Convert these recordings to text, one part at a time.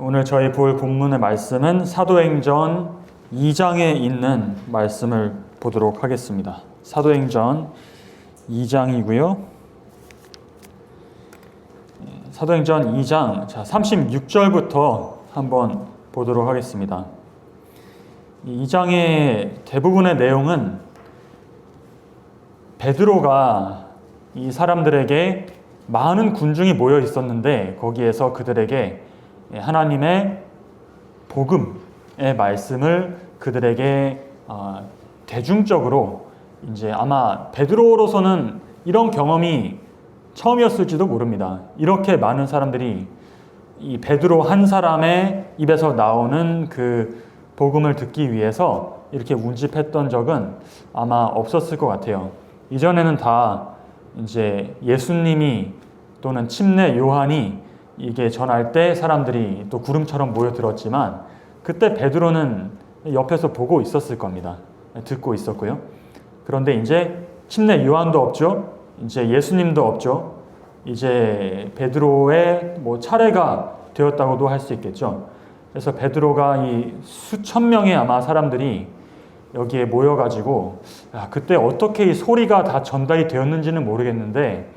오늘 저희 볼 본문의 말씀은 사도행전 2장에 있는 말씀을 보도록 하겠습니다. 사도행전 2장이고요. 사도행전 2장 36절부터 한번 보도록 하겠습니다. 이 2장의 대부분의 내용은 베드로가 이 사람들에게 많은 군중이 모여 있었는데 거기에서 그들에게 하나님의 복음의 말씀을 그들에게 대중적으로 이제 아마 베드로로서는 이런 경험이 처음이었을지도 모릅니다. 이렇게 많은 사람들이 이 베드로 한 사람의 입에서 나오는 그 복음을 듣기 위해서 이렇게 운집했던 적은 아마 없었을 것 같아요. 이전에는 다 이제 예수님이 또는 침례 요한이 이게 전할 때 사람들이 또 구름처럼 모여들었지만 그때 베드로는 옆에서 보고 있었을 겁니다. 듣고 있었고요. 그런데 이제 침례 요한도 없죠. 이제 예수님도 없죠. 이제 베드로의 차례가 되었다고도 할 수 있겠죠. 그래서 베드로가 이 수천 명의 아마 사람들이 여기에 모여가지고 그때 어떻게 이 소리가 다 전달이 되었는지는 모르겠는데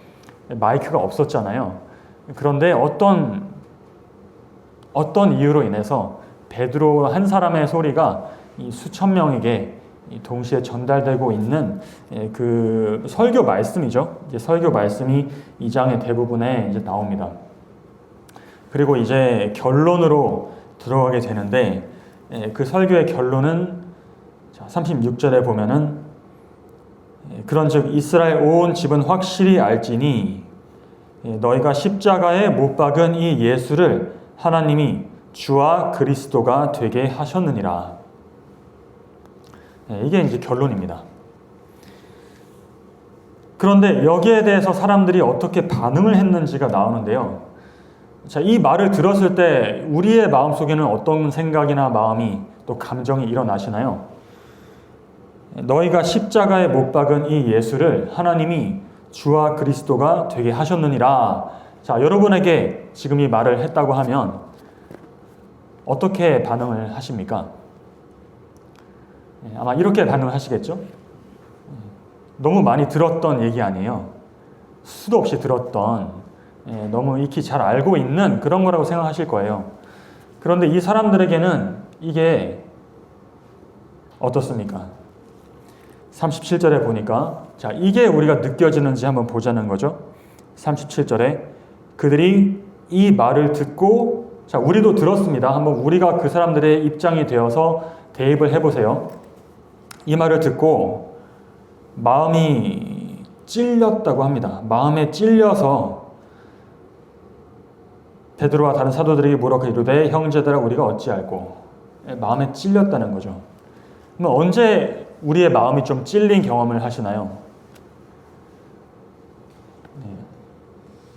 마이크가 없었잖아요. 그런데 어떤 이유로 인해서 베드로 한 사람의 소리가 이 수천 명에게 동시에 전달되고 있는 그 설교 말씀이죠. 이제 설교 말씀이 2장의 대부분에 이제 나옵니다. 그리고 이제 결론으로 들어가게 되는데 그 설교의 결론은 36절에 보면은 그런즉 이스라엘 온 집은 확실히 알지니 너희가 십자가에 못 박은 이 예수를 하나님이 주와 그리스도가 되게 하셨느니라. 이게 이제 결론입니다. 그런데 여기에 대해서 사람들이 어떻게 반응을 했는지가 나오는데요. 자, 이 말을 들었을 때 우리의 마음속에는 어떤 생각이나 마음이 또 감정이 일어나시나요? 너희가 십자가에 못 박은 이 예수를 하나님이 주와 그리스도가 되게 하셨느니라. 자, 여러분에게 지금 이 말을 했다고 하면 어떻게 반응을 하십니까? 아마 이렇게 반응을 하시겠죠? 너무 많이 들었던 얘기 아니에요. 수도 없이 들었던, 너무 익히 잘 알고 있는 그런 거라고 생각하실 거예요. 그런데 이 사람들에게는 이게 어떻습니까? 37절에 보니까 자, 이게 우리가 느껴지는지 한번 보자는 거죠. 37절에 그들이 이 말을 듣고 자, 우리도 들었습니다. 한번 우리가 그 사람들의 입장이 되어서 대입을 해보세요. 이 말을 듣고 마음이 찔렸다고 합니다. 마음에 찔려서 베드로와 다른 사도들에게 물어 이르되 형제들아 우리가 어찌할꼬. 마음에 찔렸다는 거죠. 그럼 언제 우리의 마음이 좀 찔린 경험을 하시나요?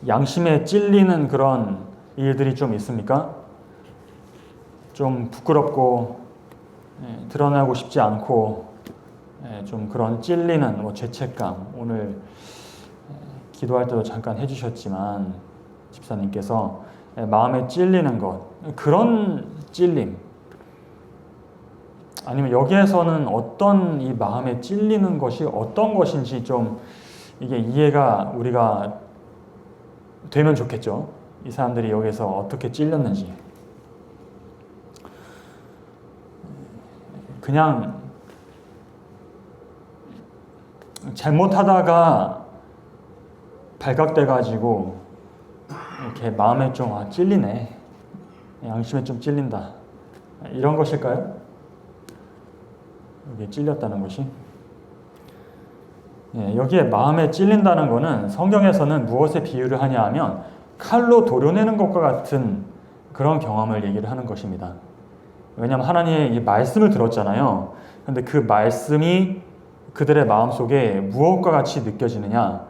양심에 찔리는 그런 일들이 좀 있습니까? 좀 부끄럽고 드러나고 싶지 않고 좀 그런 찔리는 죄책감. 오늘 기도할 때도 잠깐 해주셨지만 집사님께서 마음에 찔리는 것, 그런 찔림. 아니면 여기에서는 어떤 이 마음에 찔리는 것이 어떤 것인지 좀 이게 이해가 우리가 되면 좋겠죠. 이 사람들이 여기서 어떻게 찔렸는지. 그냥 잘못하다가 발각돼가지고 이렇게 마음에 좀 찔리네. 양심에 좀 찔린다. 이런 것일까요? 여기에 찔렸다는 것이. 여기에 마음에 찔린다는 것은 성경에서는 무엇에 비유를 하냐 하면 칼로 도려내는 것과 같은 그런 경험을 얘기를 하는 것입니다. 왜냐하면 하나님의 이 말씀을 들었잖아요. 그런데 그 말씀이 그들의 마음속에 무엇과 같이 느껴지느냐?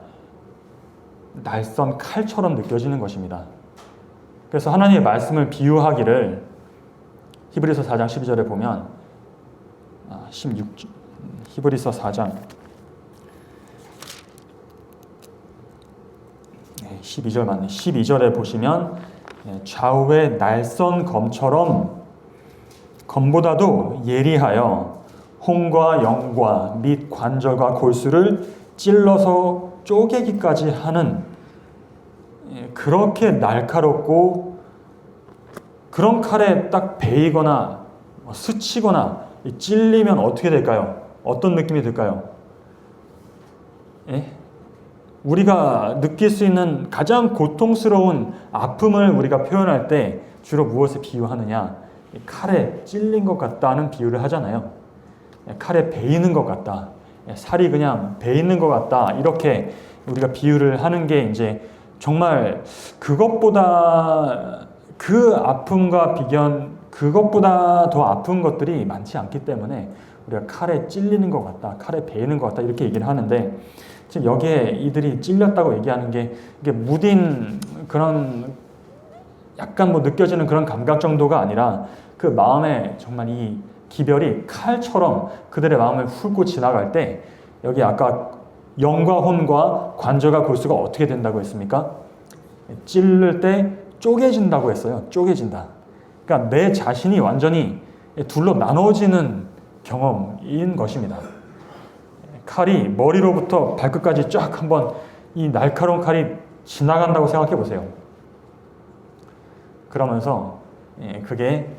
날선 칼처럼 느껴지는 것입니다. 그래서 하나님의 말씀을 비유하기를 히브리서 4장 12절에 보면 16절 히브리서 4장 12절 맞네. 12절에 보시면 좌우의 날선 검처럼 검보다도 예리하여 홍과 영과 및 관절과 골수를 찔러서 쪼개기까지 하는 그렇게 날카롭고 그런 칼에 딱 베이거나 스치거나 찔리면 어떻게 될까요? 어떤 느낌이 들까요? 우리가 느낄 수 있는 가장 고통스러운 아픔을 우리가 표현할 때 주로 무엇에 비유하느냐? 칼에 찔린 것 같다는 비유를 하잖아요. 칼에 베이는 것 같다. 살이 그냥 베이는 것 같다. 이렇게 우리가 비유를 하는 게 이제 정말 그것보다 그 아픔과 그것보다 더 아픈 것들이 많지 않기 때문에 우리가 칼에 찔리는 것 같다. 칼에 베이는 것 같다. 이렇게 얘기를 하는데 지금 여기에 이들이 찔렸다고 얘기하는 게 이게 무딘 그런 약간 느껴지는 그런 감각 정도가 아니라 그 마음에 정말 이 기별이 칼처럼 그들의 마음을 훑고 지나갈 때 여기 아까 영과 혼과 관절과 골수가 어떻게 된다고 했습니까? 찔를 때 쪼개진다고 했어요. 쪼개진다. 그러니까 내 자신이 완전히 둘로 나눠지는 경험인 것입니다. 칼이 머리로부터 발끝까지 쫙 한번 이 날카로운 칼이 지나간다고 생각해 보세요. 그러면서 그게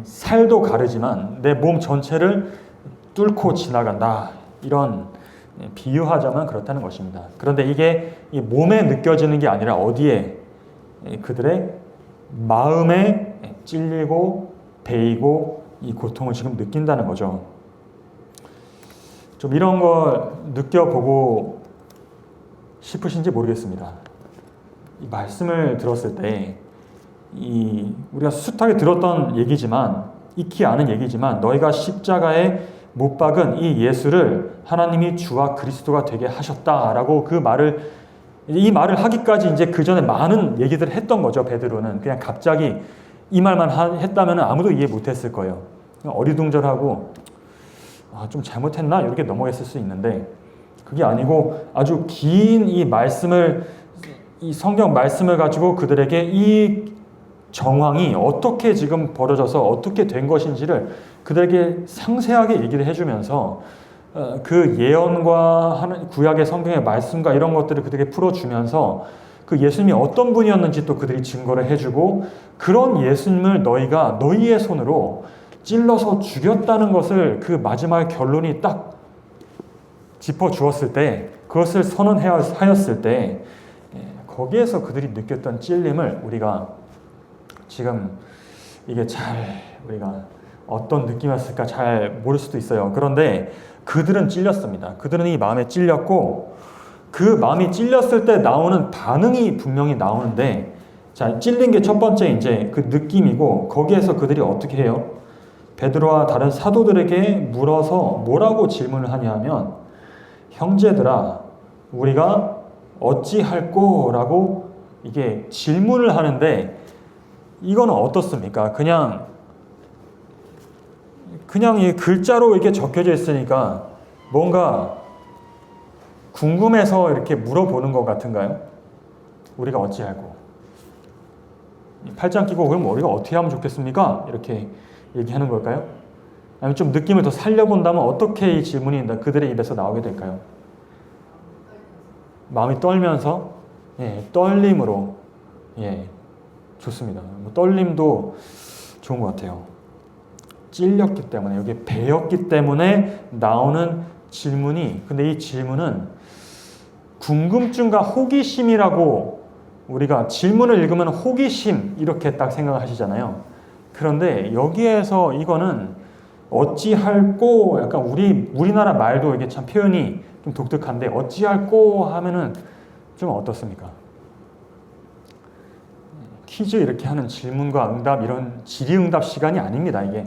살도 가르지만 내 몸 전체를 뚫고 지나간다. 이런 비유하자면 그렇다는 것입니다. 그런데 이게 이 몸에 느껴지는 게 아니라 어디에? 그들의 마음에 찔리고 베이고 이 고통을 지금 느낀다는 거죠. 좀 이런 걸 느껴보고 싶으신지 모르겠습니다. 이 말씀을 들었을 때 우리가 숱하게 들었던 얘기지만 익히 아는 얘기지만 너희가 십자가에 못 박은 이 예수를 하나님이 주와 그리스도가 되게 하셨다라고 이 말을 하기까지 이제 그 전에 많은 얘기들을 했던 거죠. 베드로는 그냥 갑자기 이 말만 했다면 아무도 이해 못했을 거예요. 어리둥절하고 좀 잘못했나 이렇게 넘어갔을 수 있는데 그게 아니고 아주 긴 이 성경 말씀을 가지고 그들에게 이 정황이 어떻게 지금 벌어져서 어떻게 된 것인지를 그들에게 상세하게 얘기를 해주면서 그 예언과 구약의 성경의 말씀과 이런 것들을 그들에게 풀어주면서 그 예수님이 어떤 분이었는지 또 그들이 증거를 해주고 그런 예수님을 너희가 너희의 손으로 찔러서 죽였다는 것을 그 마지막 결론이 딱 짚어주었을 때 그것을 선언하였을 때 거기에서 그들이 느꼈던 찔림을 우리가 지금 이게 우리가 어떤 느낌이었을까 잘 모를 수도 있어요. 그런데 그들은 찔렸습니다. 그들은 이 마음에 찔렸고 그 마음이 찔렸을 때 나오는 반응이 분명히 나오는데 자, 찔린 게 첫 번째 이제 그 느낌이고 거기에서 그들이 어떻게 해요? 베드로와 다른 사도들에게 물어서 뭐라고 질문을 하냐면 형제들아 우리가 어찌할꼬라고 이게 질문을 하는데 이거는 어떻습니까? 그냥 이 글자로 이렇게 적혀져 있으니까 뭔가 궁금해서 이렇게 물어보는 것 같은가요? 우리가 어찌할꼬? 팔짱 끼고 그럼 우리가 어떻게 하면 좋겠습니까? 이렇게 얘기하는 걸까요? 아니면 좀 느낌을 더 살려본다면 어떻게 이 질문이 그들의 입에서 나오게 될까요? 마음이 떨면서 떨림으로 좋습니다. 떨림도 좋은 것 같아요. 찔렸기 때문에 여기 베였기 때문에 나오는 질문이 근데 이 질문은 궁금증과 호기심이라고 우리가 질문을 읽으면 호기심 이렇게 딱 생각하시잖아요. 그런데 여기에서 이거는 어찌할꼬 약간 우리나라 말도 이게 참 표현이 좀 독특한데 어찌할꼬 하면은 좀 어떻습니까? 퀴즈 이렇게 하는 질문과 응답 이런 질의응답 시간이 아닙니다. 이게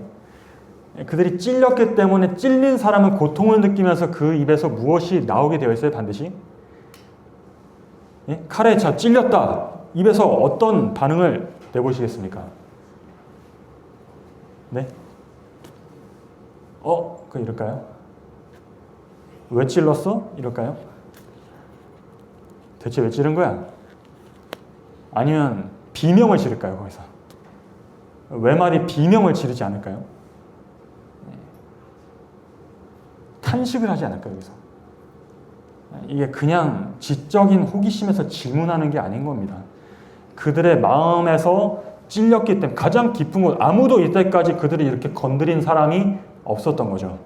그들이 찔렸기 때문에 찔린 사람은 고통을 느끼면서 그 입에서 무엇이 나오게 되어 있어요? 반드시 칼에 찔렸다. 입에서 어떤 반응을 내보시겠습니까? 네? 이럴까요? 왜 찔렀어? 이럴까요? 대체 왜 찌른 거야? 아니면 비명을 지를까요, 거기서? 외마디 비명을 지르지 않을까요? 탄식을 하지 않을까요, 여기서? 이게 그냥 지적인 호기심에서 질문하는 게 아닌 겁니다. 그들의 마음에서 찔렸기 때문에 가장 깊은 곳, 아무도 이때까지 그들을 이렇게 건드린 사람이 없었던 거죠.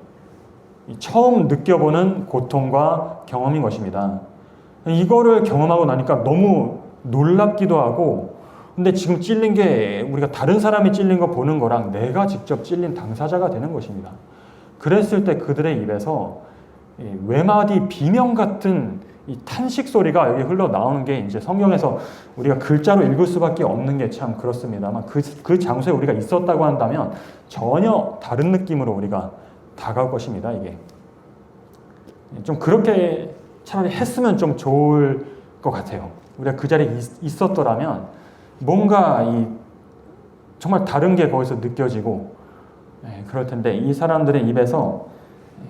처음 느껴보는 고통과 경험인 것입니다. 이거를 경험하고 나니까 너무 놀랍기도 하고, 근데 지금 찔린 게 우리가 다른 사람이 찔린 거 보는 거랑 내가 직접 찔린 당사자가 되는 것입니다. 그랬을 때 그들의 입에서 외마디 비명 같은 이 탄식 소리가 여기 흘러나오는 게 이제 성경에서 우리가 글자로 읽을 수밖에 없는 게 참 그렇습니다만 그 장소에 우리가 있었다고 한다면 전혀 다른 느낌으로 우리가 다가올 것입니다. 이게 좀 그렇게 차라리 했으면 좀 좋을 것 같아요. 우리가 그 자리에 있었더라면 뭔가 정말 다른 게 거기서 느껴지고 그럴 텐데 이 사람들의 입에서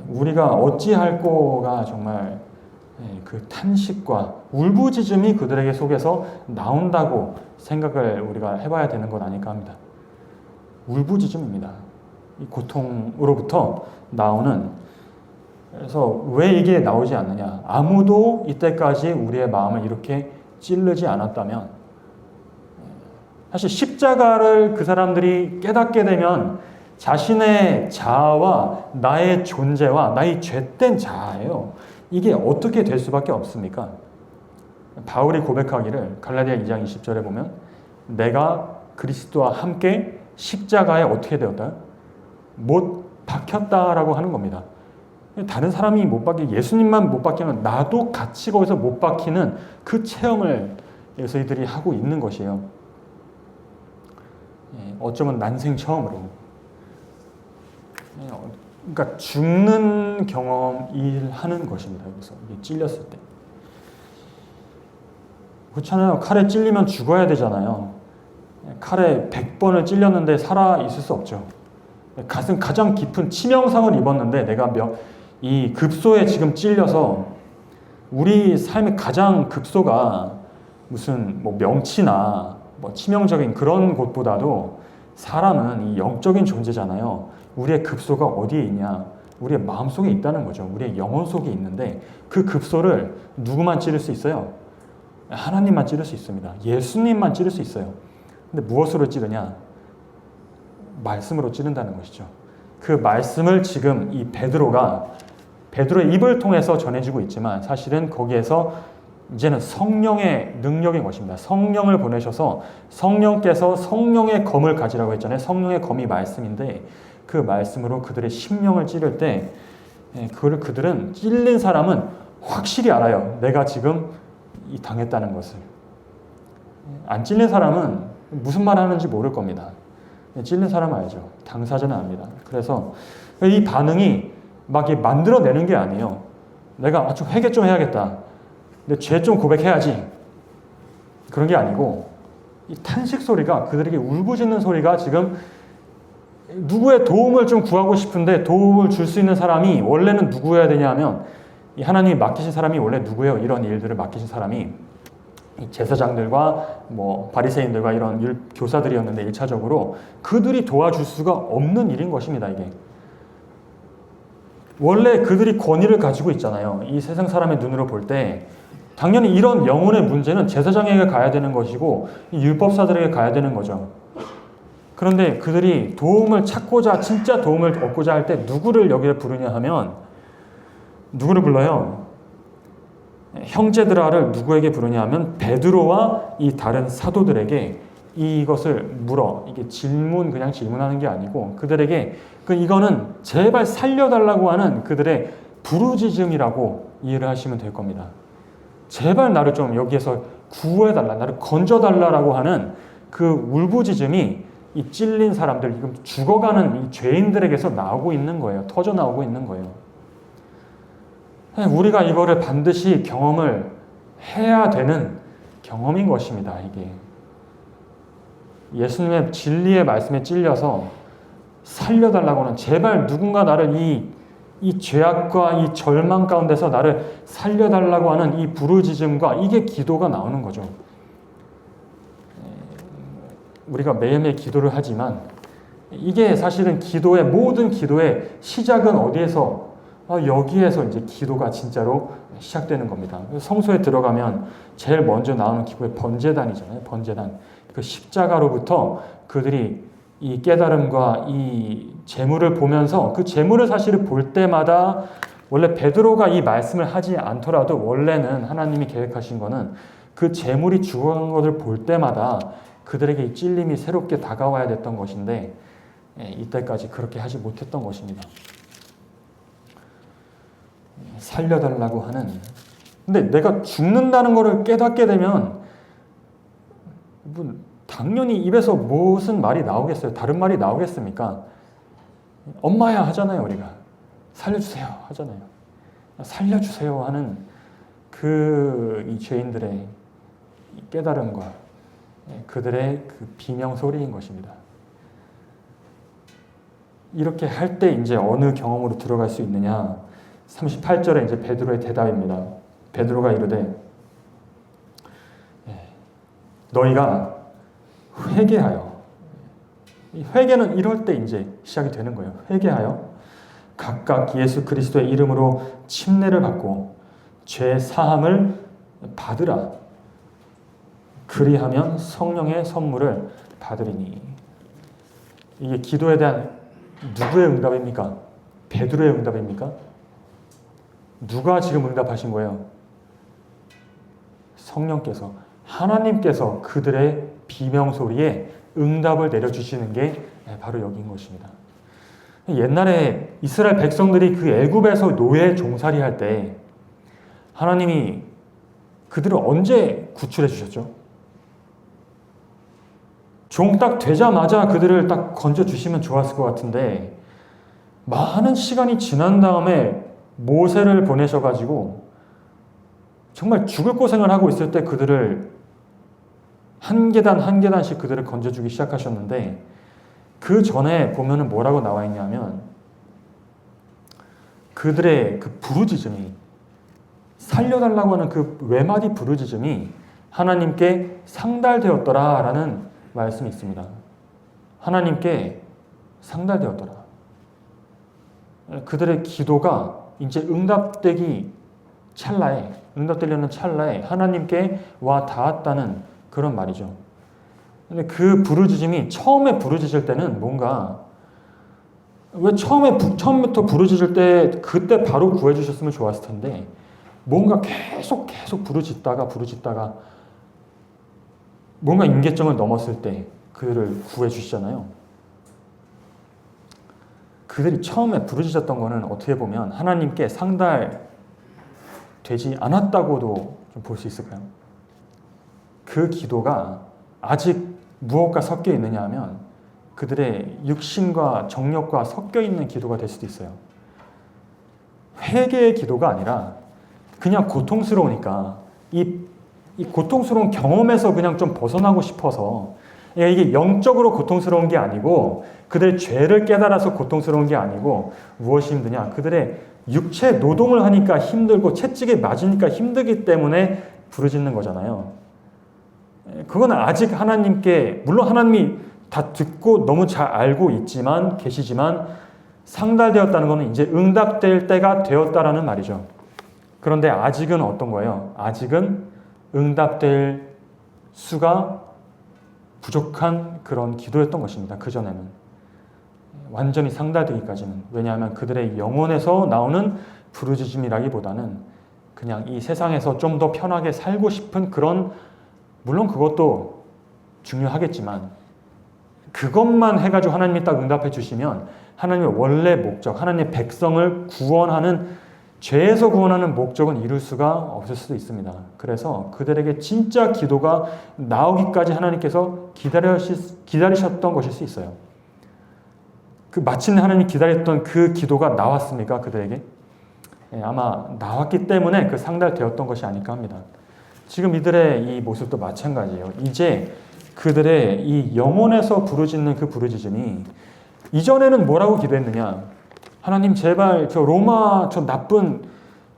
우리가 어찌할 거가 정말 그 탄식과 울부짖음이 그들에게 속에서 나온다고 생각을 우리가 해봐야 되는 것 아닐까 합니다. 울부짖음입니다. 이 고통으로부터 나오는. 그래서 왜 이게 나오지 않느냐? 아무도 이때까지 우리의 마음을 이렇게 찌르지 않았다면, 사실 십자가를 그 사람들이 깨닫게 되면 자신의 자아와 나의 존재와 나의 죄된 자아예요. 이게 어떻게 될 수밖에 없습니까? 바울이 고백하기를 갈라디아 2장 20절에 보면 내가 그리스도와 함께 십자가에 어떻게 되었다? 못 박혔다라고 하는 겁니다. 다른 사람이 못 박히고 예수님만 못 박히면 나도 같이 거기서 못 박히는 그 체험을 여기서 이들이 하고 있는 것이에요. 어쩌면 난생 처음으로. 그러니까 죽는 경험을 하는 것입니다. 여기서 이게 찔렸을 때. 그렇잖아요. 칼에 찔리면 죽어야 되잖아요. 칼에 100번을 찔렸는데 살아 있을 수 없죠. 가장 깊은 치명상을 입었는데 내가 이 급소에 지금 찔려서 우리 삶의 가장 급소가 무슨 뭐 명치나 뭐 치명적인 그런 곳보다도 사람은 이 영적인 존재잖아요. 우리의 급소가 어디에 있냐? 우리의 마음속에 있다는 거죠. 우리의 영혼 속에 있는데 그 급소를 누구만 찌를 수 있어요? 하나님만 찌를 수 있습니다. 예수님만 찌를 수 있어요. 근데 무엇으로 찌르냐? 말씀으로 찌른다는 것이죠. 그 말씀을 지금 이 베드로의 입을 통해서 전해지고 있지만 사실은 거기에서 이제는 성령의 능력인 것입니다. 성령을 보내셔서 성령께서 성령의 검을 가지라고 했잖아요. 성령의 검이 말씀인데 그 말씀으로 그들의 심령을 찌를 때 그들은 찔린 사람은 확실히 알아요. 내가 지금 당했다는 것을. 안 찔린 사람은 무슨 말 하는지 모를 겁니다. 찔린 사람은 알죠. 당사자는 압니다. 그래서 이 반응이 막 만들어내는 게 아니에요. 내가 좀 회개 좀 해야겠다. 내 죄 좀 고백해야지. 그런 게 아니고 이 탄식 소리가 그들에게 울부짖는 소리가 지금 누구의 도움을 좀 구하고 싶은데 도움을 줄 수 있는 사람이 원래는 누구여야 되냐 하면 이 하나님이 맡기신 사람이 원래 누구예요? 이런 일들을 맡기신 사람이 제사장들과 뭐 바리새인들과 이런 교사들이었는데 1차적으로 그들이 도와줄 수가 없는 일인 것입니다. 이게 원래 그들이 권위를 가지고 있잖아요. 이 세상 사람의 눈으로 볼 때 당연히 이런 영혼의 문제는 제사장에게 가야 되는 것이고 율법사들에게 가야 되는 거죠. 그런데 그들이 도움을 찾고자 진짜 도움을 얻고자 할 때 누구를 여기에 부르냐 하면 누구를 불러요? 형제들아를 누구에게 부르냐 하면 베드로와 이 다른 사도들에게 이것을 물어. 이게 그냥 질문하는 게 아니고 그들에게 이거는 제발 살려달라고 하는 그들의 부르짖음이라고 이해를 하시면 될 겁니다. 제발 나를 좀 여기에서 구해달라, 나를 건져달라고 하는 그 울부짖음이 이 찔린 사람들, 지금 죽어가는 이 죄인들에게서 나오고 있는 거예요. 터져 나오고 있는 거예요. 우리가 이거를 반드시 경험을 해야 되는 경험인 것입니다. 이게 예수님의 진리의 말씀에 찔려서 살려달라고 하는 제발 누군가 나를 이 죄악과 이 절망 가운데서 나를 살려달라고 하는 이 부르짖음과 이게 기도가 나오는 거죠. 우리가 매일매일 기도를 하지만 이게 사실은 기도의 모든 기도의 시작은 어디에서 여기에서 이제 기도가 진짜로 시작되는 겁니다. 성소에 들어가면 제일 먼저 나오는 기구의 번제단이잖아요. 번제단. 그 십자가로부터 그들이 이 깨달음과 이 재물을 보면서 그 재물을 사실을 볼 때마다 원래 베드로가 이 말씀을 하지 않더라도 원래는 하나님이 계획하신 거는 그 재물이 죽어간 것을 볼 때마다 그들에게 이 찔림이 새롭게 다가와야 됐던 것인데 이때까지 그렇게 하지 못했던 것입니다. 살려달라고 하는, 근데 내가 죽는다는 것을 깨닫게 되면 당연히 입에서 무슨 말이 나오겠어요? 다른 말이 나오겠습니까? 엄마야 하잖아요. 우리가 살려주세요 하잖아요. 살려주세요 하는 이 죄인들의 깨달음과 그들의 그 비명 소리인 것입니다. 이렇게 할 때 이제 어느 경험으로 들어갈 수 있느냐? 38절에 이제 베드로의 대답입니다. 베드로가 이르되 너희가 회개하여, 이 회개는 이럴 때 이제 시작이 되는 거예요. 회개하여 각각 예수 그리스도의 이름으로 침례를 받고 죄 사함을 받으라. 그리하면 성령의 선물을 받으리니. 이게 기도에 대한 누구의 응답입니까? 베드로의 응답입니까? 누가 지금 응답하신 거예요? 성령께서, 하나님께서 그들의 비명소리에 응답을 내려주시는 게 바로 여기인 것입니다. 옛날에 이스라엘 백성들이 그 애굽에서 노예 종살이 할 때 하나님이 그들을 언제 구출해 주셨죠? 종 딱 되자마자 그들을 딱 건져 주시면 좋았을 것 같은데 많은 시간이 지난 다음에 모세를 보내셔가지고 정말 죽을 고생을 하고 있을 때 그들을 한 계단 한 계단씩 그들을 건져주기 시작하셨는데 그 전에 보면은 뭐라고 나와 있냐면 그들의 그 부르짖음이, 살려달라고 하는 그 외마디 부르짖음이 하나님께 상달되었더라라는 말씀이 있습니다. 하나님께 상달되었더라. 그들의 기도가 이제 응답되려는 찰나에 하나님께 와 닿았다는 그런 말이죠. 근데 그 부르짖음이 처음에 부르짖을 때는 뭔가, 왜 처음부터 부르짖을 때 그때 바로 구해주셨으면 좋았을 텐데 뭔가 계속 부르짖다가 뭔가 임계점을 넘었을 때 그들을 구해주시잖아요. 그들이 처음에 부르짖었던 거는 어떻게 보면 하나님께 상달되지 않았다고도 좀 볼 수 있을까요? 그 기도가 아직 무엇과 섞여 있느냐 하면 그들의 육신과 정력과 섞여 있는 기도가 될 수도 있어요. 회개의 기도가 아니라 그냥 고통스러우니까 이 고통스러운 경험에서 그냥 좀 벗어나고 싶어서, 이게 영적으로 고통스러운 게 아니고 그들의 죄를 깨달아서 고통스러운 게 아니고 무엇이 힘드냐, 그들의 육체 노동을 하니까 힘들고 채찍에 맞으니까 힘들기 때문에 부르짖는 거잖아요. 그건 아직 하나님께, 물론 하나님이 다 듣고 너무 잘 알고 계시지만 상달되었다는 것은 이제 응답될 때가 되었다라는 말이죠. 그런데 아직은 어떤 거예요? 아직은 응답될 수가 부족한 그런 기도였던 것입니다. 그전에는 완전히 상달되기까지는. 왜냐하면 그들의 영혼에서 나오는 부르짖음이라기보다는 그냥 이 세상에서 좀 더 편하게 살고 싶은 그런, 물론 그것도 중요하겠지만 그것만 해가지고 하나님이 딱 응답해 주시면 하나님의 원래 목적, 하나님의 백성을 구원하는, 죄에서 구원하는 목적은 이룰 수가 없을 수도 있습니다. 그래서 그들에게 진짜 기도가 나오기까지 하나님께서 기다리셨던 것일 수 있어요. 마침내 하나님이 기다렸던 그 기도가 나왔습니까? 그들에게? 아마 나왔기 때문에 그 상달되었던 것이 아닐까 합니다. 지금 이들의 이 모습도 마찬가지예요. 이제 그들의 이 영혼에서 부르짖는 그 부르짖음이, 이전에는 뭐라고 기도했느냐? 하나님 제발 저 나쁜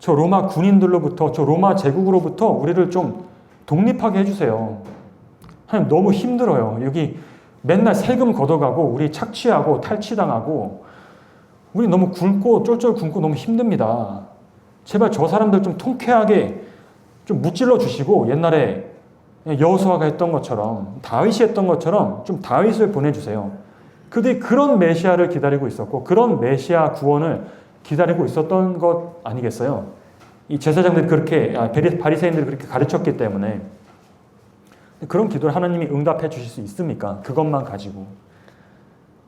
로마 군인들로부터, 저 로마 제국으로부터 우리를 좀 독립하게 해주세요. 하나님 너무 힘들어요. 여기 맨날 세금 걷어가고 우리 착취하고 탈취당하고 우리 너무 굶고 쫄쫄 굶고 너무 힘듭니다. 제발 저 사람들 좀 통쾌하게 좀 무찔러 주시고 옛날에 여호수아가 했던 것처럼 다윗이 했던 것처럼 좀 다윗을 보내주세요. 그들이 그런 메시아를 기다리고 있었고 그런 메시아 구원을 기다리고 있었던 것 아니겠어요? 이 제사장들이 그렇게 바리새인들이 그렇게 가르쳤기 때문에 그런 기도를 하나님이 응답해 주실 수 있습니까? 그것만 가지고.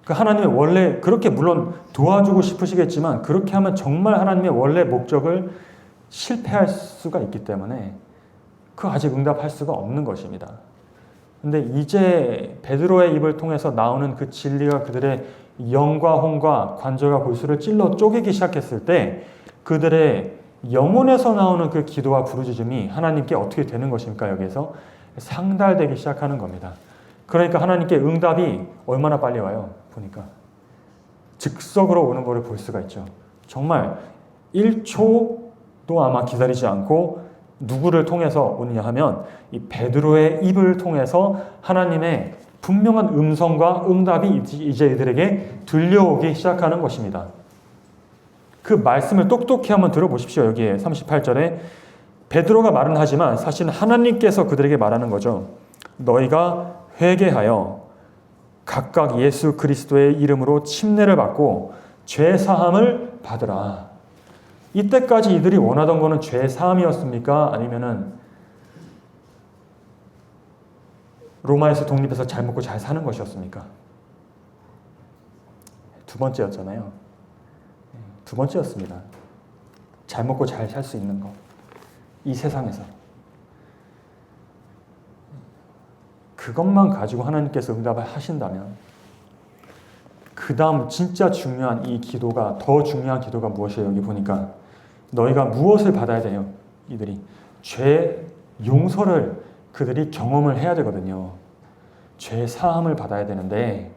그 하나님의 원래 그렇게 물론 도와주고 싶으시겠지만 그렇게 하면 정말 하나님의 원래 목적을 실패할 수가 있기 때문에 그 아직 응답할 수가 없는 것입니다. 근데 이제 베드로의 입을 통해서 나오는 그 진리가 그들의 영과 혼과 관절과 골수를 찔러 쪼개기 시작했을 때 그들의 영혼에서 나오는 그 기도와 부르짖음이 하나님께 어떻게 되는 것입니까? 여기에서 상달되기 시작하는 겁니다. 그러니까 하나님께 응답이 얼마나 빨리 와요? 보니까 즉석으로 오는 것을 볼 수가 있죠. 정말 1초도 아마 기다리지 않고 누구를 통해서 오느냐 하면 이 베드로의 입을 통해서 하나님의 분명한 음성과 응답이 이제 이들에게 들려오기 시작하는 것입니다. 그 말씀을 똑똑히 한번 들어보십시오. 여기에 38절에 베드로가 말은 하지만 사실은 하나님께서 그들에게 말하는 거죠. 너희가 회개하여 각각 예수 그리스도의 이름으로 침례를 받고 죄 사함을 받으라. 이때까지 이들이 원하던 것은 죄 사함이었습니까? 아니면은 로마에서 독립해서 잘 먹고 잘 사는 것이었습니까? 두 번째였잖아요. 두 번째였습니다. 잘 먹고 잘 살 수 있는 것. 이 세상에서. 그것만 가지고 하나님께서 응답을 하신다면 그 다음 진짜 중요한 이 기도가 더 중요한 기도가 무엇이에요? 여기 보니까 너희가 무엇을 받아야 돼요? 이들이 죄 용서를 그들이 경험을 해야 되거든요. 죄 사함을 받아야 되는데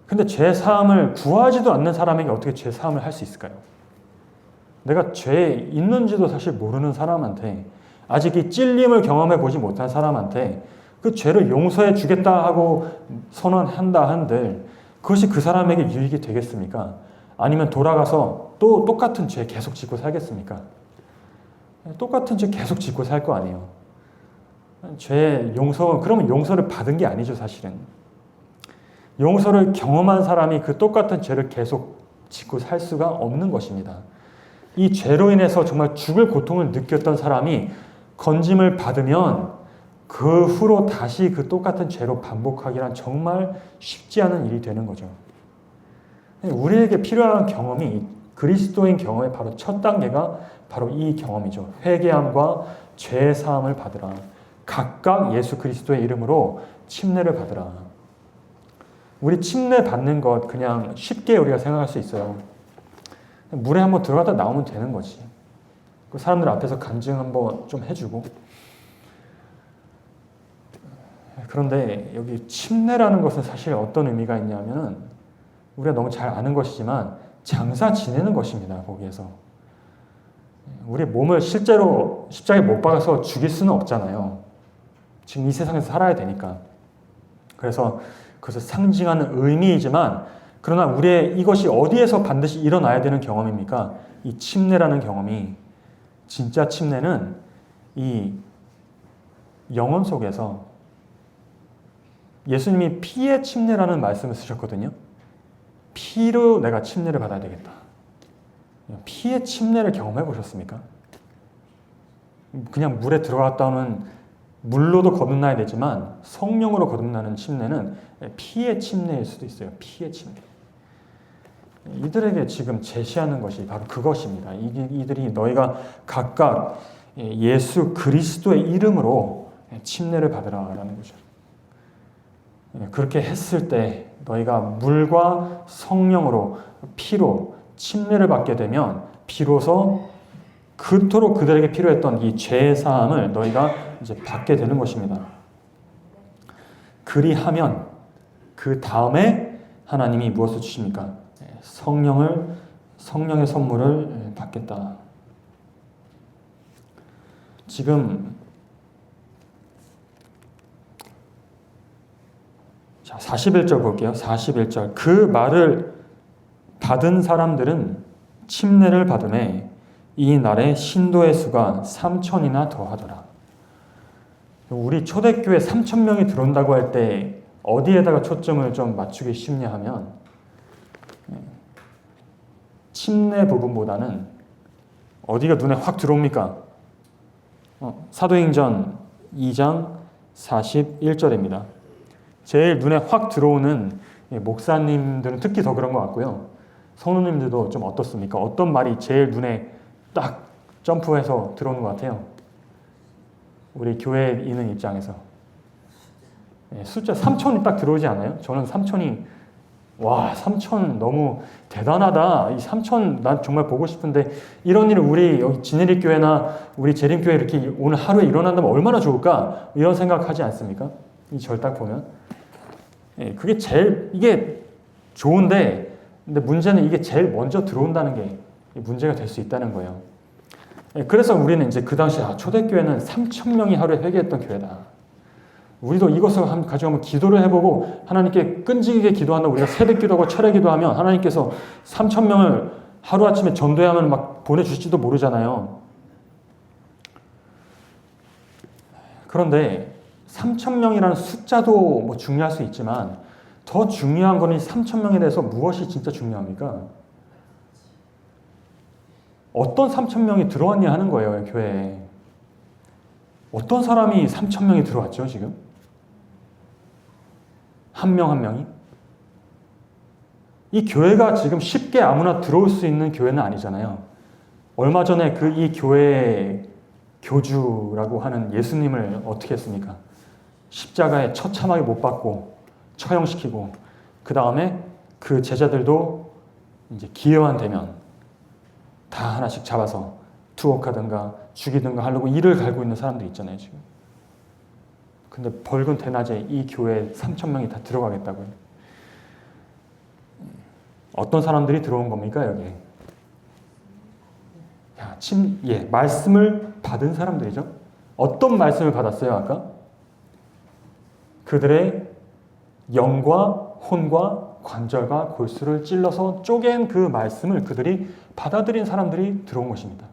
근데 죄 사함을 구하지도 않는 사람에게 어떻게 죄 사함을 할 수 있을까요? 내가 죄 있는지도 사실 모르는 사람한테 아직 이 찔림을 경험해 보지 못한 사람한테 그 죄를 용서해 주겠다 하고 선언한다 한들 그것이 그 사람에게 유익이 되겠습니까? 아니면 돌아가서 또 똑같은 죄 계속 짓고 살겠습니까? 똑같은 죄 계속 짓고 살 거 아니에요. 죄 용서, 그러면 용서를 받은 게 아니죠, 사실은. 용서를 경험한 사람이 그 똑같은 죄를 계속 짓고 살 수가 없는 것입니다. 이 죄로 인해서 정말 죽을 고통을 느꼈던 사람이 건짐을 받으면 그 후로 다시 그 똑같은 죄로 반복하기란 정말 쉽지 않은 일이 되는 거죠. 우리에게 필요한 경험이 그리스도인 경험의 바로 첫 단계가 바로 이 경험이죠. 회개함과 죄 사함을 받으라. 각각 예수 그리스도의 이름으로 침례를 받으라. 우리 침례 받는 것 그냥 쉽게 우리가 생각할 수 있어요. 물에 한번 들어갔다 나오면 되는 거지. 그 사람들 앞에서 간증 한번 좀 해주고. 그런데 여기 침례라는 것은 사실 어떤 의미가 있냐면은 우리가 너무 잘 아는 것이지만 장사 지내는 것입니다. 거기에서. 우리 몸을 실제로 십자가에 못 박아서 죽일 수는 없잖아요. 지금 이 세상에서 살아야 되니까. 그래서 그것을 상징하는 의미이지만 그러나 우리의 이것이 어디에서 반드시 일어나야 되는 경험입니까? 이 침례라는 경험이 진짜 침례는 이 영혼 속에서 예수님이 피의 침례라는 말씀을 쓰셨거든요. 피로 내가 침례를 받아야 되겠다. 피의 침례를 경험해 보셨습니까? 그냥 물에 들어갔다 오는 물로도 거듭나야 되지만 성령으로 거듭나는 침례는 피의 침례일 수도 있어요. 피의 침례. 이들에게 지금 제시하는 것이 바로 그것입니다. 이들이 너희가 각각 예수 그리스도의 이름으로 침례를 받으라라는 거죠. 그렇게 했을 때 너희가 물과 성령으로 피로 침례를 받게 되면 비로소 그토록 그들에게 필요했던 이 죄 사함을 너희가 이제 받게 되는 것입니다. 그리하면 그 다음에 하나님이 무엇을 주십니까? 성령의 선물을 받겠다. 지금 자, 41절 볼게요. 41절. 그 말을 받은 사람들은 침례를 받음에 이 날에 신도의 수가 3천이나 더하더라. 우리 초대교회 3,000명이 들어온다고 할 때 어디에다가 초점을 좀 맞추기 쉽냐 하면 침례 부분보다는 어디가 눈에 확 들어옵니까? 사도행전 2장 41절입니다. 제일 눈에 확 들어오는 목사님들은 특히 더 그런 것 같고요. 성도님들도 좀 어떻습니까? 어떤 말이 제일 눈에 딱 점프해서 들어오는 것 같아요? 우리 교회에 있는 입장에서. 숫자 3천이 딱 들어오지 않아요? 저는 3천이 와 3천 너무 대단하다. 이 3천 난 정말 보고 싶은데 이런 일을 우리 여기 진해리 교회나 우리 재림교회 이렇게 오늘 하루에 일어난다면 얼마나 좋을까? 이런 생각하지 않습니까? 이 절 딱 보면 그게 제일 이게 좋은데 근데 문제는 이게 제일 먼저 들어온다는 게 문제가 될 수 있다는 거예요. 그래서 우리는 이제 그 당시 초대교회는 3,000명이 하루에 회개했던 교회다. 우리도 이것을 가지고 한번 기도를 해보고 하나님께 끈질기게 기도한다고 우리가 새벽 기도하고 철야 기도하면 하나님께서 3,000명을 하루아침에 전도해야만 막 보내주실지도 모르잖아요. 그런데 3,000명이라는 숫자도 뭐 중요할 수 있지만 더 중요한 거는 3,000명에 대해서 무엇이 진짜 중요합니까? 어떤 3,000명이 들어왔냐 하는 거예요, 교회에. 어떤 사람이 3,000명이 들어왔죠, 지금? 한 명 한 명이? 이 교회가 지금 쉽게 아무나 들어올 수 있는 교회는 아니잖아요. 얼마 전에 이 교회의 교주라고 하는 예수님을 어떻게 했습니까? 십자가에 처참하게 못 박고 처형시키고 그 다음에 그 제자들도 이제 기회만 되면 다 하나씩 잡아서 투옥하든가 죽이든가 하려고 이를 갈고 있는 사람들 있잖아요, 지금. 근데 벌금 대낮에 이 교회에 3,000명이 다 들어가겠다고요. 어떤 사람들이 들어온 겁니까, 여기? 말씀을 받은 사람들이죠. 어떤 말씀을 받았어요, 아까? 그들의 영과 혼과 관절과 골수를 찔러서 쪼갠 그 말씀을 그들이 받아들인 사람들이 들어온 것입니다.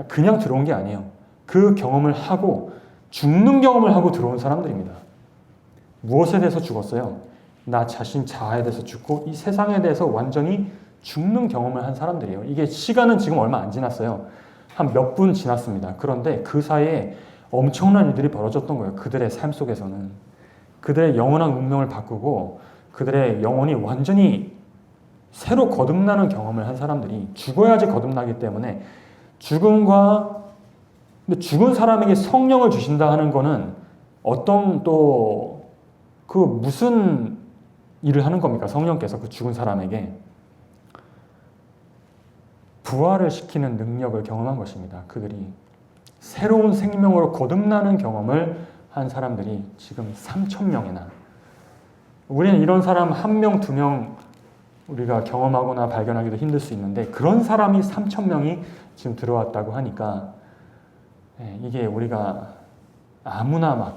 그냥 들어온 게 아니에요. 그 경험을 하고 죽는 경험을 하고 들어온 사람들입니다. 무엇에 대해서 죽었어요? 나 자신 자아에 대해서 죽고 이 세상에 대해서 완전히 죽는 경험을 한 사람들이에요. 이게 시간은 지금 얼마 안 지났어요. 한 몇 분 지났습니다. 그런데 그 사이에 엄청난 일들이 벌어졌던 거예요. 그들의 삶 속에서는. 그들의 영원한 운명을 바꾸고 그들의 영혼이 완전히 새로 거듭나는 경험을 한 사람들이 죽어야지 거듭나기 때문에 근데 죽은 사람에게 성령을 주신다 하는 거는 어떤 무슨 일을 하는 겁니까? 성령께서 그 죽은 사람에게 부활을 시키는 능력을 경험한 것입니다. 그들이 새로운 생명으로 거듭나는 경험을 한 사람들이 지금 3,000명이나 우리는 이런 사람 1명, 2명 우리가 경험하거나 발견하기도 힘들 수 있는데 그런 사람이 3,000명이 지금 들어왔다고 하니까 이게 우리가 아무나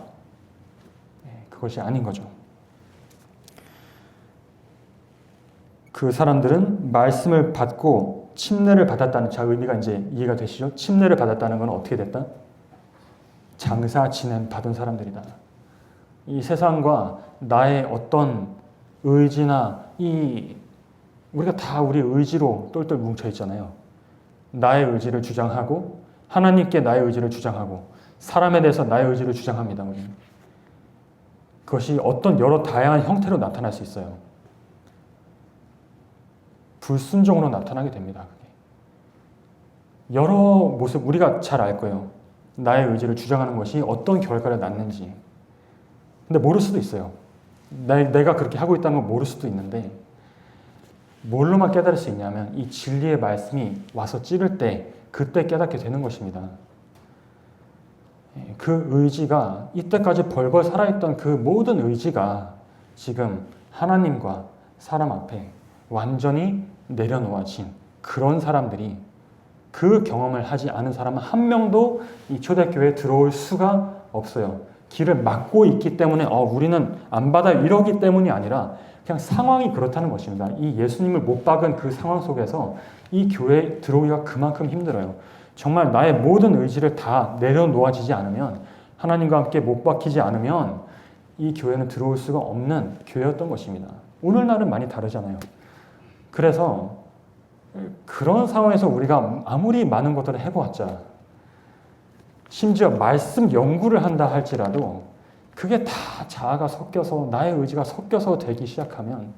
그것이 아닌 거죠. 그 사람들은 말씀을 받고 침례를 받았다는 의미가 이제 이해가 되시죠? 침례를 받았다는 건 어떻게 됐다? 장사 지냄 받은 사람들이다. 이 세상과 나의 어떤 의지나 우리가 다 우리 의지로 똘똘 뭉쳐 있잖아요. 나의 의지를 주장하고 하나님께 나의 의지를 주장하고 사람에 대해서 나의 의지를 주장합니다. 우리는. 그것이 어떤 여러 다양한 형태로 나타날 수 있어요. 불순종으로 나타나게 됩니다. 그게. 여러 모습 우리가 잘 알 거예요. 나의 의지를 주장하는 것이 어떤 결과를 낳는지. 근데 모를 수도 있어요. 내가 그렇게 하고 있다는 걸 모를 수도 있는데 뭘로만 깨달을 수 있냐면 이 진리의 말씀이 와서 찌를 때 그때 깨닫게 되는 것입니다. 그 의지가 이때까지 벌벌 살아있던 그 모든 의지가 지금 하나님과 사람 앞에 완전히 내려놓아진 그런 사람들이 그 경험을 하지 않은 사람은 한 명도 이 초대교회에 들어올 수가 없어요. 길을 막고 있기 때문에 우리는 안 받아요 이러기 때문이 아니라 그냥 상황이 그렇다는 것입니다. 이 예수님을 못 박은 그 상황 속에서 이 교회에 들어오기가 그만큼 힘들어요. 정말 나의 모든 의지를 다 내려놓아지지 않으면, 하나님과 함께 못 박히지 않으면 이 교회는 들어올 수가 없는 교회였던 것입니다. 오늘날은 많이 다르잖아요. 그래서 그런 상황에서 우리가 아무리 많은 것들을 해보았자, 심지어 말씀 연구를 한다 할지라도 그게 다 자아가 섞여서, 나의 의지가 섞여서 되기 시작하면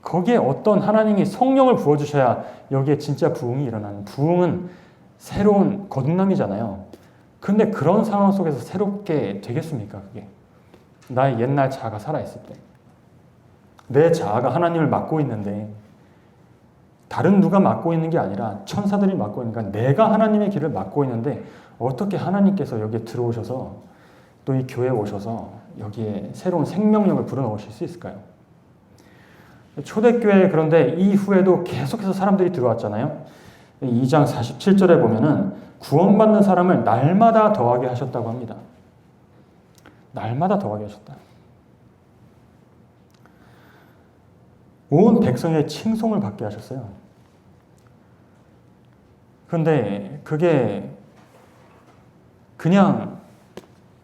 거기에 어떤 하나님이 성령을 부어주셔야 여기에 진짜 부흥이 일어나는, 부흥은 새로운 거듭남이잖아요. 근데 그런 상황 속에서 새롭게 되겠습니까? 그게 나의 옛날 자아가 살아있을 때, 내 자아가 하나님을 맡고 있는데 다른 누가 맡고 있는 게 아니라 천사들이 맡고 있는, 그러니까 내가 하나님의 길을 맡고 있는데 어떻게 하나님께서 여기에 들어오셔서 또 이 교회에 오셔서 여기에 새로운 생명력을 불어넣으실 수 있을까요? 초대교회, 그런데 이후에도 계속해서 사람들이 들어왔잖아요. 2장 47절에 보면은 구원받는 사람을 날마다 더하게 하셨다고 합니다. 날마다 더하게 하셨다. 온 백성의 칭송을 받게 하셨어요. 그런데 그게 그냥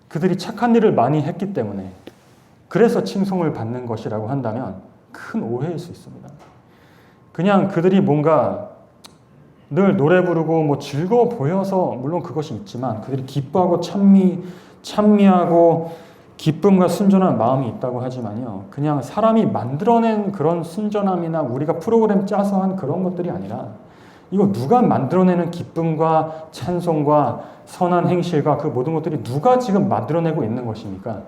그들이 착한 일을 많이 했기 때문에 그래서 칭송을 받는 것이라고 한다면 큰 오해일 수 있습니다. 그냥 그들이 뭔가 늘 노래 부르고 뭐 즐거워 보여서 물론 그것이 있지만, 그들이 기뻐하고 찬미하고 기쁨과 순전한 마음이 있다고 하지만요, 그냥 사람이 만들어낸 그런 순전함이나 우리가 프로그램 짜서 한 그런 것들이 아니라, 이거 누가 만들어내는 기쁨과 찬송과 선한 행실과 그 모든 것들이 누가 지금 만들어내고 있는 것입니까?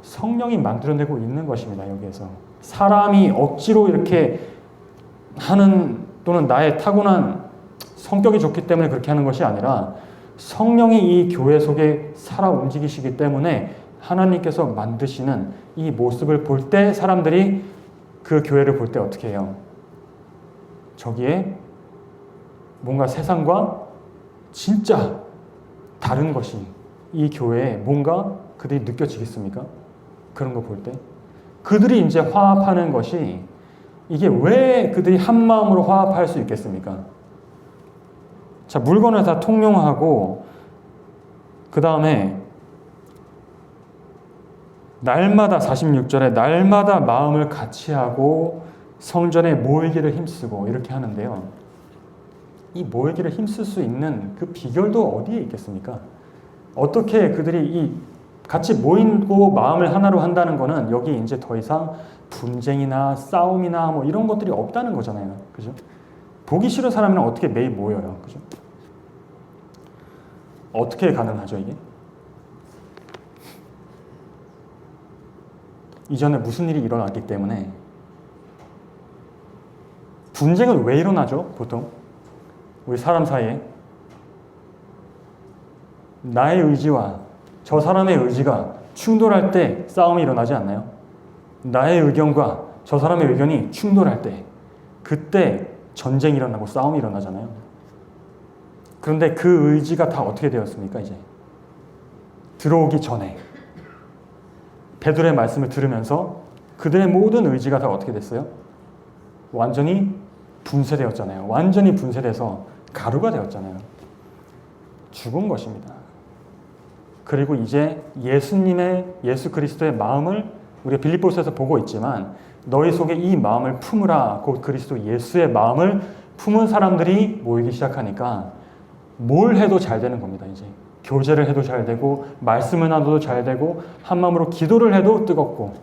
성령이 만들어내고 있는 것입니다. 여기에서 사람이 억지로 이렇게 하는, 또는 나의 타고난 성격이 좋기 때문에 그렇게 하는 것이 아니라 성령이 이 교회 속에 살아 움직이시기 때문에 하나님께서 만드시는 이 모습을 볼 때 사람들이 그 교회를 볼 때 어떻게 해요? 저기에 뭔가 세상과 진짜 다른 것이 이 교회에 뭔가 그들이 느껴지겠습니까? 그런 거 볼 때 그들이 이제 화합하는 것이, 이게 왜 그들이 한 마음으로 화합할 수 있겠습니까? 자, 물건을 다 통용하고 그 다음에 날마다 46절에 날마다 마음을 같이 하고 성전에 모이기를 힘쓰고 이렇게 하는데요. 이 모이기를 힘쓸 수 있는 그 비결도 어디에 있겠습니까? 어떻게 그들이 이 같이 모이고 마음을 하나로 한다는 거는 여기 이제 더 이상 분쟁이나 싸움이나 뭐 이런 것들이 없다는 거잖아요. 그죠? 보기 싫은 사람은 어떻게 매일 모여요? 그죠? 어떻게 가능하죠, 이게? 이전에 무슨 일이 일어났기 때문에. 분쟁은 왜 일어나죠, 보통? 우리 사람 사이에 나의 의지와 저 사람의 의지가 충돌할 때 싸움이 일어나지 않나요? 나의 의견과 저 사람의 의견이 충돌할 때, 그때 전쟁이 일어나고 싸움이 일어나잖아요. 그런데 그 의지가 다 어떻게 되었습니까? 이제 들어오기 전에 베드로의 말씀을 들으면서 그들의 모든 의지가 다 어떻게 됐어요? 완전히 분쇄되었잖아요. 완전히 분쇄돼서 가루가 되었잖아요. 죽은 것입니다. 그리고 이제 예수 그리스도의 마음을 우리가 빌립보서에서 보고 있지만, 너희 속에 이 마음을 품으라, 곧 그리스도 예수의 마음을 품은 사람들이 모이기 시작하니까 뭘 해도 잘 되는 겁니다. 이제 교제를 해도 잘 되고, 말씀을 나눠도 잘 되고, 한 마음으로 기도를 해도 뜨겁고,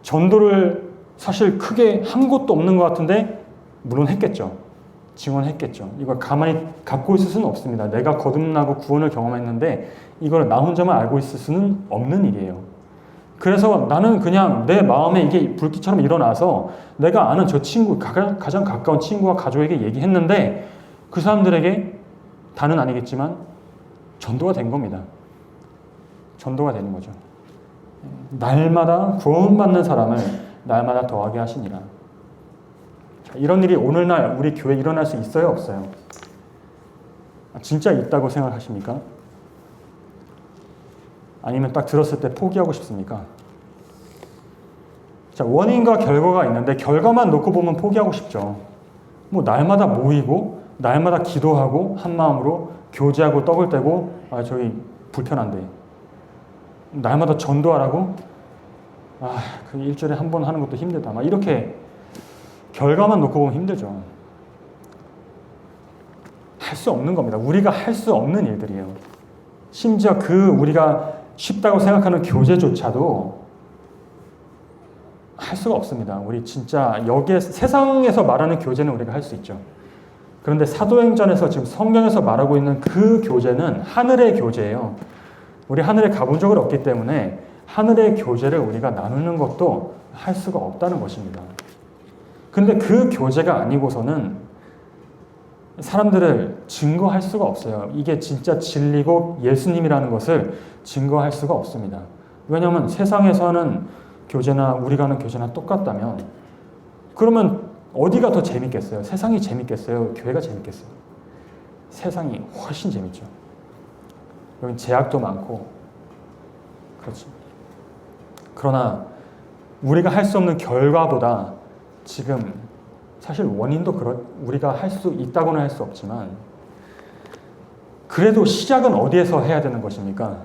전도를 사실 크게 한 곳도 없는 것 같은데 물론 했겠죠. 증언했겠죠. 이걸 가만히 갖고 있을 수는 없습니다. 내가 거듭나고 구원을 경험했는데 이걸 나 혼자만 알고 있을 수는 없는 일이에요. 그래서 나는 그냥 내 마음에 이게 불길처럼 일어나서 내가 아는 저 친구, 가장 가까운 친구와 가족에게 얘기했는데 그 사람들에게 다는 아니겠지만 전도가 된 겁니다. 전도가 되는 거죠. 날마다 구원받는 사람을 날마다 더하게 하시니라. 이런 일이 오늘날 우리 교회에 일어날 수 있어요, 없어요? 진짜 있다고 생각하십니까? 아니면 딱 들었을 때 포기하고 싶습니까? 자, 원인과 결과가 있는데 결과만 놓고 보면 포기하고 싶죠. 뭐 날마다 모이고 날마다 기도하고 한 마음으로 교제하고 떡을 떼고 저기 불편한데 날마다 전도하라고 그 일주일에 한 번 하는 것도 힘들다. 막 이렇게 결과만 놓고 보면 힘들죠. 할 수 없는 겁니다. 우리가 할 수 없는 일들이에요. 심지어 우리가 쉽다고 생각하는 교제조차도 할 수가 없습니다. 우리 진짜 여기에 세상에서 말하는 교제는 우리가 할 수 있죠. 그런데 사도행전에서 지금 성경에서 말하고 있는 그 교제는 하늘의 교제예요. 우리 하늘에 가본 적은 없기 때문에 하늘의 교제를 우리가 나누는 것도 할 수가 없다는 것입니다. 근데 그 교제가 아니고서는 사람들을 증거할 수가 없어요. 이게 진짜 진리고 예수님이라는 것을 증거할 수가 없습니다. 왜냐하면 세상에서는 교제나 우리가 하는 교제나 똑같다면 그러면 어디가 더 재밌겠어요? 세상이 재밌겠어요? 교회가 재밌겠어요? 세상이 훨씬 재밌죠. 여긴 제약도 많고 그렇지. 그러나 우리가 할 수 없는 결과보다 지금 사실 원인도 우리가 할 수 있다고는 할 수 없지만 그래도 시작은 어디에서 해야 되는 것입니까?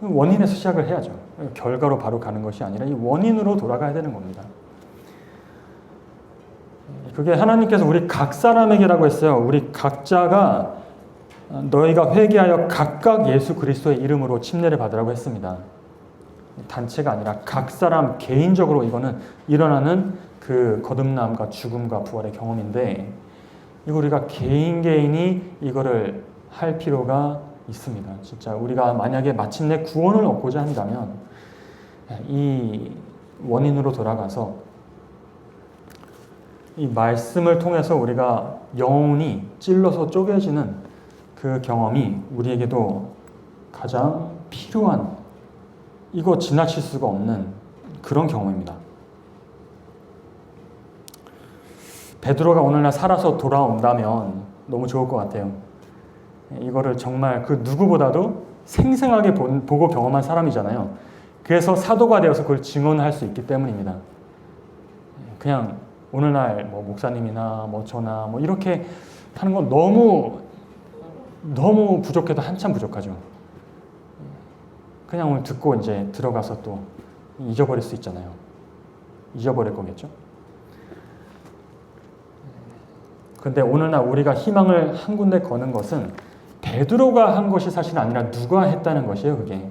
원인에서 시작을 해야죠. 결과로 바로 가는 것이 아니라 이 원인으로 돌아가야 되는 겁니다. 그게 하나님께서 우리 각 사람에게라고 했어요. 우리 각자가 너희가 회개하여 각각 예수 그리스도의 이름으로 침례를 받으라고 했습니다. 단체가 아니라 각 사람 개인적으로 이거는 일어나는 그 거듭남과 죽음과 부활의 경험인데 이거 우리가 개인이 이거를 할 필요가 있습니다. 진짜 우리가 만약에 마침내 구원을 얻고자 한다면 이 원인으로 돌아가서 이 말씀을 통해서 우리가 영혼이 찔러서 쪼개지는 그 경험이 우리에게도 가장 필요한 이거 지나칠 수가 없는 그런 경험입니다. 베드로가 오늘날 살아서 돌아온다면 너무 좋을 것 같아요. 이거를 정말 그 누구보다도 생생하게 보고 경험한 사람이잖아요. 그래서 사도가 되어서 그걸 증언할 수 있기 때문입니다. 그냥 오늘날 뭐 목사님이나 뭐 저나 뭐 이렇게 하는 건 너무 부족해도 한참 부족하죠. 그냥 오늘 듣고 이제 들어가서 또 잊어버릴 수 있잖아요. 잊어버릴 거겠죠. 근데 오늘날 우리가 희망을 한 군데 거는 것은 베드로가 한 것이 사실 아니라 누가 했다는 것이에요. 그게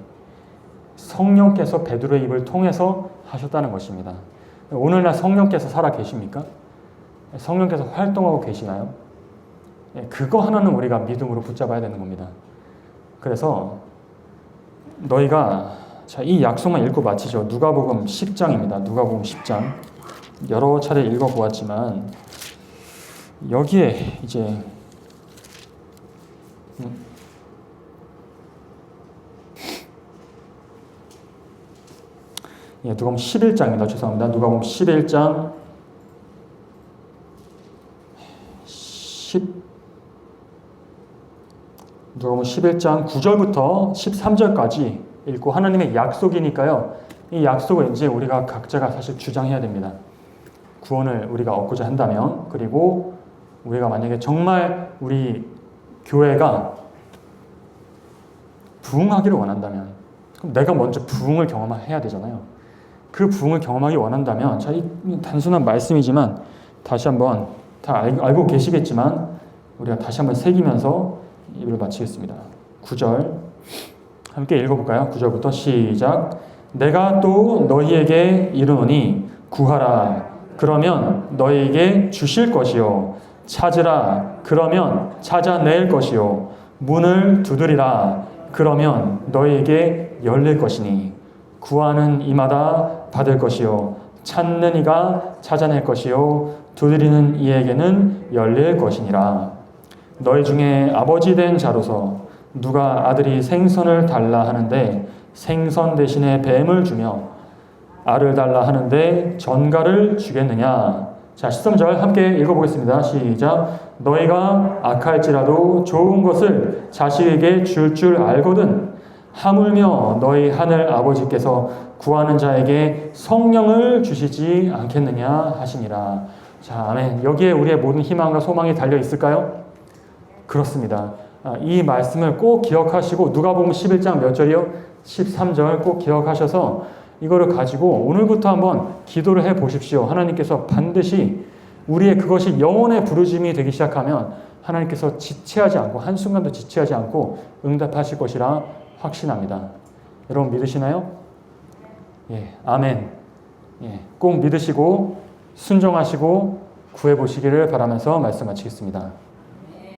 성령께서 베드로의 입을 통해서 하셨다는 것입니다. 오늘날 성령께서 살아 계십니까? 성령께서 활동하고 계시나요? 그거 하나는 우리가 믿음으로 붙잡아야 되는 겁니다. 그래서 너희가 이 약속만 읽고 마치죠. 누가복음 10장입니다. 누가복음 10장 여러 차례 읽어보았지만 여기에 이제 누가복음 11장입니다. 죄송합니다. 누가복음 11장 누가복음 11장 9절부터 13절까지 읽고 하나님의 약속이니까요. 이 약속을 이제 우리가 각자가 사실 주장해야 됩니다. 구원을 우리가 얻고자 한다면, 그리고 우리가 만약에 정말 우리 교회가 부흥하기를 원한다면, 그럼 내가 먼저 부흥을 경험해야 되잖아요. 그 부흥을 경험하기 원한다면, 자, 이 단순한 말씀이지만 다시 한번 다 알고 계시겠지만 우리가 다시 한번 새기면서 이를 마치겠습니다. 9절 함께 읽어볼까요? 9절부터 시작. 내가 또 너희에게 이르노니 구하라 그러면 너희에게 주실 것이요 찾으라 그러면 찾아낼 것이요 문을 두드리라 그러면 너희에게 열릴 것이니 구하는 이마다 받을 것이요 찾는 이가 찾아낼 것이요 두드리는 이에게는 열릴 것이니라. 너희 중에 아버지 된 자로서 누가 아들이 생선을 달라 하는데 생선 대신에 뱀을 주며 알을 달라 하는데 전갈을 주겠느냐. 자, 13절 함께 읽어보겠습니다. 시작. 너희가 악할지라도 좋은 것을 자식에게 줄 알거든 하물며 너희 하늘 아버지께서 구하는 자에게 성령을 주시지 않겠느냐 하시니라. 자, 아멘. 여기에 우리의 모든 희망과 소망이 달려 있을까요? 그렇습니다. 이 말씀을 꼭 기억하시고 누가복음 11장 몇 절이요? 13절 꼭 기억하셔서 이거를 가지고 오늘부터 한번 기도를 해 보십시오. 하나님께서 반드시 우리의 그것이 영혼의 부르짐이 되기 시작하면 하나님께서 지체하지 않고 한순간도 지체하지 않고 응답하실 것이라 확신합니다. 여러분 믿으시나요? 예, 아멘. 예, 꼭 믿으시고 순종하시고 구해 보시기를 바라면서 말씀 마치겠습니다.